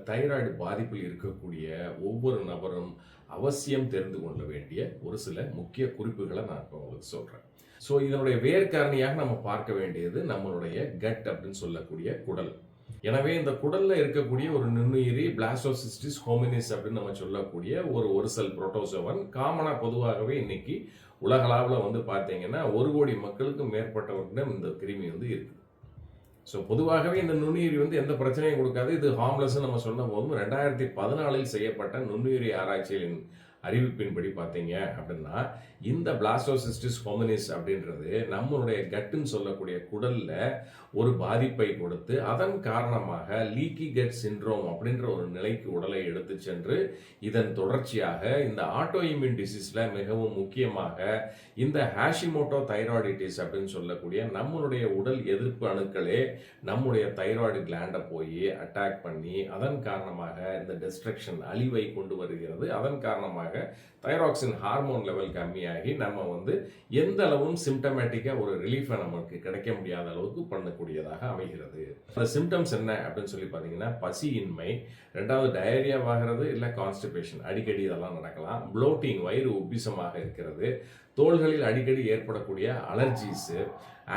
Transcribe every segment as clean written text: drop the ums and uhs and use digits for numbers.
Thyroid பாதிப்பில் இருக்கக்கூடிய ஒவ்வொரு நபரும் அவசியம் தெரிந்து கொள்ள வேண்டிய ஒரு சில முக்கிய குறிப்புகளை நான் இப்போ உங்களுக்கு சொல்றேன். ஸோ இதனுடைய வேர்க்காரணியாக நம்ம பார்க்க வேண்டியது நம்மளுடைய கட் அப்படின்னு சொல்லக்கூடிய குடல். எனவே இந்த குடல்ல இருக்கக்கூடிய ஒரு நுண்ணுயிரி பிளாஸ்டோசிஸ்டிஸ் ஹோமினிஸ் அப்படின்னு நம்ம சொல்லக்கூடிய ஒரு செல் புரோட்டோசோவன் காமனா பொதுவாகவே இன்னைக்கு உலகளாவில் பார்த்தீங்கன்னா 1 கோடி மக்களுக்கு மேற்பட்டவர்களிடம் இந்த கிருமி இருக்கு. ஸோ பொதுவாகவே இந்த நுண்ணுயிரி எந்த பிரச்சனையும் கொடுக்காது. இது ஹார்ம்லெஸ் நம்ம சொன்ன போதும் 2014 செய்யப்பட்ட நுண்ணுயிரி ஆராய்ச்சிகளின் அறிவிப்பின்படி பார்த்தீங்க அப்படின்னா இந்த பிளாஸ்டோசிஸ்டிஸ் ஹோமினிஸ் அப்படின்றது நம்மளுடைய கட்டுன்னு சொல்லக்கூடிய குடல்ல ஒரு பாதிப்பை கொடுத்து அதன் காரணமாக லீக்கி கட் சிண்ட்ரோம் அப்படின்ற ஒரு நிலைக்கு உடலை எடுத்து சென்று இதன் தொடர்ச்சியாக இந்த ஆட்டோ இம்யூன் டிசீஸ்ல மிகவும் முக்கியமாக இந்த ஹாஷிமோட்டோ தைராய்டிட்டிஸ் அப்படின்னு சொல்லக்கூடிய நம்மளுடைய உடல் எதிர்ப்பு அணுக்களே நம்முடைய தைராய்டு கிளாண்டை போய் அட்டாக் பண்ணி அதன் காரணமாக இந்த டிஸ்ட்ரக்ஷன் அழிவை கொண்டு வருகிறது. அதன் காரணமாக தைராக்சின் ஹார்மோன் லெவல் கம்மியாகி நம்ம எந்த அளவும் சிம்டமேட்டிக்கா ஒரு ரிலீஃபை நமக்கு கிடைக்க முடியாத அளவுக்கு பண்ணக்கூடியதாக அமைகிறது. அந்த சிம்டம்ஸ் என்ன அப்படின்னு சொல்லி பார்த்தீங்கன்னா பசியின்மை, 2வது டயரியாவாகிறது, இல்லை கான்ஸ்டிபேஷன் அடிக்கடி இதெல்லாம் நடக்கலாம், ப்ளோட்டிங் வயிறு உப்பிசமாக இருக்கிறது, தோள்களில் அடிக்கடி ஏற்படக்கூடிய அலர்ஜிஸ்,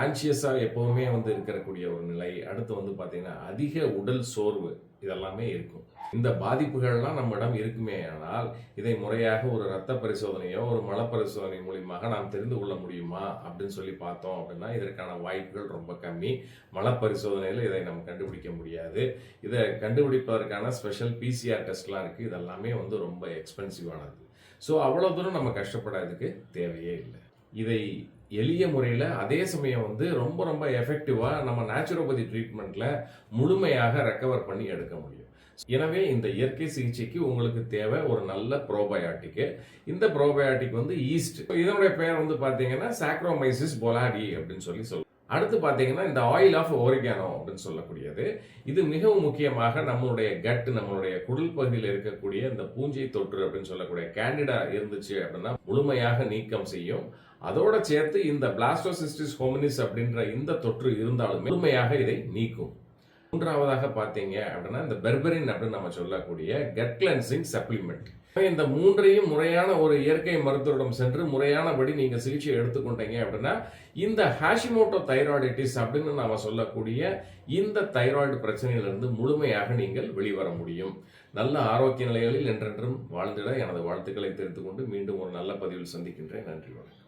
ஆன்சியஸாக எப்பவுமே இருக்கக்கூடிய ஒரு நிலை, அடுத்து பார்த்தீங்கன்னா அதிக உடல் சோர்வு, இதெல்லாமே இருக்கும். இந்த பாதிப்புகள்லாம் நம்மிடம் இருக்குமே ஆனால் இதை முறையாக ஒரு இரத்த பரிசோதனையோ ஒரு மல பரிசோதனை மூலியமாக நாம் தெரிந்து கொள்ள முடியுமா அப்படின்னு சொல்லி பார்த்தோம் அப்படின்னா இதற்கான வாய்ப்புகள் ரொம்ப கம்மி. மல பரிசோதனையில் இதை நம்ம கண்டுபிடிக்க முடியாது. இதை கண்டுபிடிப்பதற்கான ஸ்பெஷல் பிசிஆர் டெஸ்ட்லாம் இருக்குது. இதெல்லாமே ரொம்ப எக்ஸ்பென்சிவானது. ஸோ அவ்வளோ தூரம் நம்ம கஷ்டப்படாததுக்கு தேவையே இல்லை. இதை எளிய முறையில் அதே சமயம் ரொம்ப ரொம்ப எஃபெக்டிவாக நம்ம நேச்சுரோபதி ட்ரீட்மெண்ட்டில் முழுமையாக ரெக்கவர் பண்ணி எடுக்க முடியும். எனவே இந்த இயற்கை சிகிச்சைக்கு உங்களுக்கு தேவை ஒரு நல்ல ப்ரோபயாட்டிக். இந்த ப்ரோபயாட்டிக் ஈஸ்ட், இதனுடைய பெயர் பார்த்தீங்கன்னா சாக்ரோமைசிஸ் பொலாடி அப்படின்னு சொல்லுவோம். அடுத்து பார்த்தீங்கன்னா இந்த ஆயில் ஆஃப் ஓரிகானோ அப்படின்னு சொல்லக்கூடியது. இது மிகவும் முக்கியமாக நம்மளுடைய கட், நம்மளுடைய குடல் பகுதியில் இருக்கக்கூடிய இந்த பூஞ்சை தொற்று அப்படின்னு சொல்லக்கூடிய கேண்டிடா இருந்துச்சு அப்படின்னா முழுமையாக நீக்கம் செய்யும். அதோட சேர்த்து இந்த பிளாஸ்டோசிஸ்டிஸ் ஹோமினிஸ் அப்படின்ற இந்த தொற்று இருந்தாலும் முழுமையாக இதை நீக்கும். 3வதாக பார்த்தீங்க அப்படின்னா இந்த பெர்பரின் அப்படின்னு நம்ம சொல்லக்கூடிய கட் கிளென்சிங் சப்ளிமெண்ட். இந்த 3ஐயும் முறையான ஒரு இயற்கை மருத்துவரிடம் சென்று முறையானபடி நீங்க சிகிச்சை எடுத்துக்கொண்டீங்க அப்படின்னா இந்த ஹாஷிமோட்டோ தைராய்டிட்டிஸ் அப்படின்னு நாம சொல்லக்கூடிய இந்த தைராய்டு பிரச்சனையிலிருந்து முழுமையாக நீங்கள் வெளிவர முடியும். நல்ல ஆரோக்கிய நிலைகளில் என்றென்றும் வாழ்ந்திட எனது வாழ்த்துக்களை தெரிவித்துக் கொண்டு மீண்டும் ஒரு நல்ல பதிவில் சந்திக்கின்றேன். நன்றி, வணக்கம்.